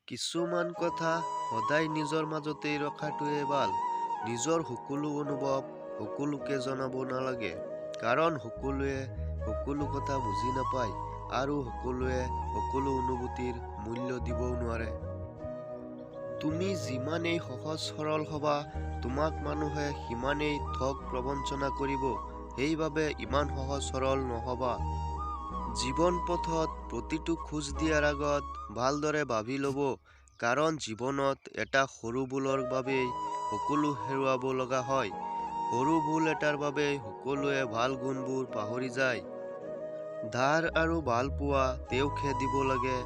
কিছুমান কথা সদায় নিজৰ মাজতেই ৰখাটোৱে ভাল। নিজৰ সকলো অনুভৱ সকলোকে জনাব নালাগে, কাৰণ সকলোৱে সকলো কথা বুজি নাপায় আৰু সকলোৱে সকলো অনুভূতিৰ মূল্য দিবও নোৱাৰে। তুমি যিমানেই সহজ সৰল হবা, তোমাক মানুহে সিমানেই ঠগ প্ৰবঞ্চনা কৰিব। সেইবাবে ইমান সহজ সৰল নহবা। জীৱন পথত প্ৰতিটো খোজ দিয়াৰ আগত ভালদৰে ভাবি ল'ব, কাৰণ জীৱনত এটা সৰু ভুলৰ বাবেই সকলো হেৰুৱাব লগা হয়। সৰু ভুল এটাৰ বাবে সকলোৱে ভাল গুণবোৰ পাহৰি যায়। ধাৰ আৰু ভাল পোৱা তেওঁকহে দিব লাগে,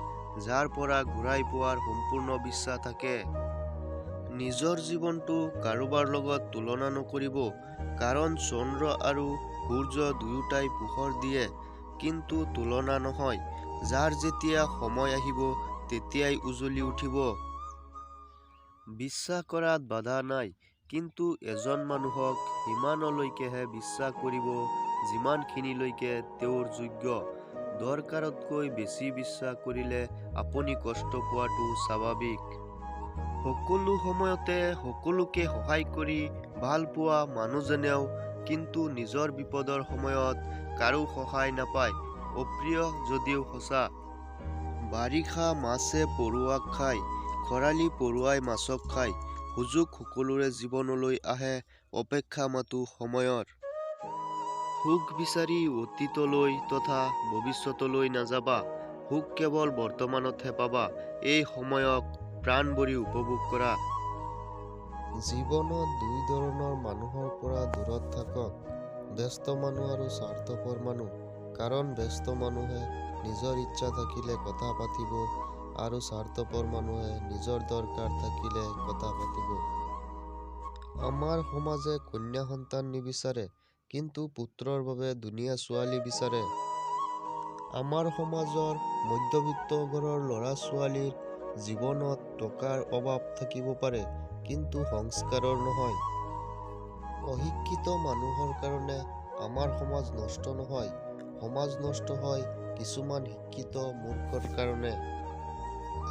যাৰ পৰা ঘূৰাই পোৱাৰ সম্পূৰ্ণ বিশ্বাস থাকে। নিজৰ জীৱনটো কাৰোবাৰ লগত তুলনা নকৰিব, কাৰণ চন্দ্ৰ আৰু সূৰ্য দুয়োটাই পোহৰ দিয়ে, কিন্তু তুলনা নহয়। যাৰ যেতিয়া সময় আহিব তেতিয়াই উজ্বলি উঠিব। বিশ্বাস কৰাত বাধা নাই, কিন্তু এজন মানুহক সিমানলৈকেহে বিশ্বাস কৰিব যিমানখিনিলৈকে তেওঁৰ যোগ্য। দৰকাৰতকৈ বেছি বিশ্বাস কৰিলে আপুনি কষ্ট পোৱাটো স্বাভাৱিক। সকলো সময়তে সকলোকে সহায় কৰি ভাল পোৱা মানুহজনেও কিন্তু নিজৰ বিপদৰ সময়ত কাৰো সহায় নাপায়। অপ্ৰিয় যদিও সঁচা। বাৰিষা মাছে পৰুৱাক খায়, খৰালি পৰুৱাই মাছক খায়। সুযোগ সকলোৰে জীৱনলৈ আহে, অপেক্ষা মাথো সময়ৰ। সুখ বিচাৰি অতীতলৈ তথা ভৱিষ্যতলৈ নাযাবা। সুখ কেৱল বৰ্তমানতহে পাবা। এই সময়ক প্ৰাণ ভৰি উপভোগ কৰা। জীৱনত দুই ধৰণৰ মানুহৰ পৰা দূৰত থাকক, ব্যস্ত মানুহ আৰু স্বাৰ্থপৰ মানুহ। কাৰণ ব্যস্ত মানুহে নিজৰ ইচ্ছা থাকিলে কথা পাতিব আৰু স্বাৰ্থপৰ মানুহে নিজৰ দৰকাৰ থাকিলে কথা পাতিব। আমাৰ সমাজে কন্যা সন্তান নিবিচাৰে, কিন্তু পুত্ৰৰ বাবে ধুনীয়া ছোৱালী বিচাৰে। আমাৰ সমাজৰ মধ্যবিত্ত ঘৰৰ ল'ৰা ছোৱালীৰ জীৱনত টকাৰ অভাৱ থাকিব পাৰে, কিন্তু সংস্কাৰৰ নহয়। অশিক্ষিত মানুহৰ কাৰণে আমাৰ সমাজ নষ্ট নহয়, সমাজ নষ্ট হয় কিছুমান শিক্ষিত মূৰ্খৰ কাৰণে।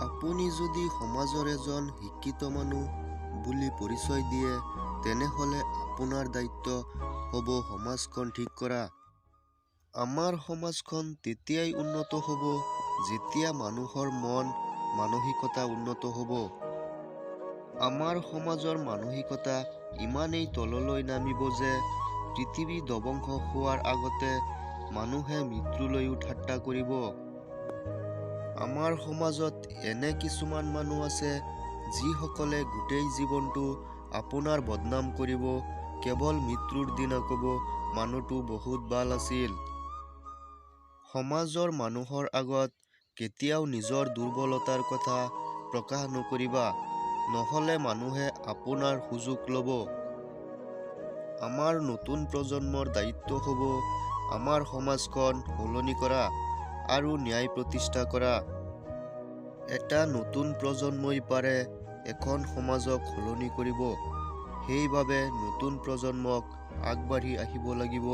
আপুনি যদি সমাজৰ এজন শিক্ষিত মানুহ বুলি পৰিচয় দিয়ে, তেনেহলে আপোনাৰ দায়িত্ব হ'ব সমাজখন ঠিক কৰা। আমাৰ সমাজখন তেতিয়াই উন্নত হ'ব যেতিয়া মানুহৰ মন মানসিকতা উন্নত হ'ব। আমাৰ সমাজৰ মানসিকতা ইমানেই তললৈ নামিব যে পৃথিৱী ধ্বংস হোৱাৰ আগতে মানুহে মৃত্যুলৈও ঠাট্টা কৰিব। আমাৰ সমাজত এনে কিছুমান মানুহ আছে যিসকলে গোটেই জীৱনটো আপোনাৰ বদনাম কৰিব, কেৱল মৃত্যুৰ দিনা ক'ব মানুহটো বহুত ভাল আছিল। সমাজৰ মানুহৰ আগত কেতিয়াও নিজৰ দুৰ্বলতাৰ কথা প্ৰকাশ নকৰিবা, নহলে মানুহে আপোনাৰ সুযোগ ল'ব। আমাৰ নতুন প্ৰজন্মৰ দায়িত্ব হ'ব আমাৰ সমাজখন সলনি কৰা আৰু ন্যায় প্ৰতিষ্ঠা কৰা। এটা নতুন প্ৰজন্মই পাৰে এখন সমাজক সলনি কৰিব। সেইবাবে নতুন প্ৰজন্মক আগবাঢ়ি আহিব লাগিব।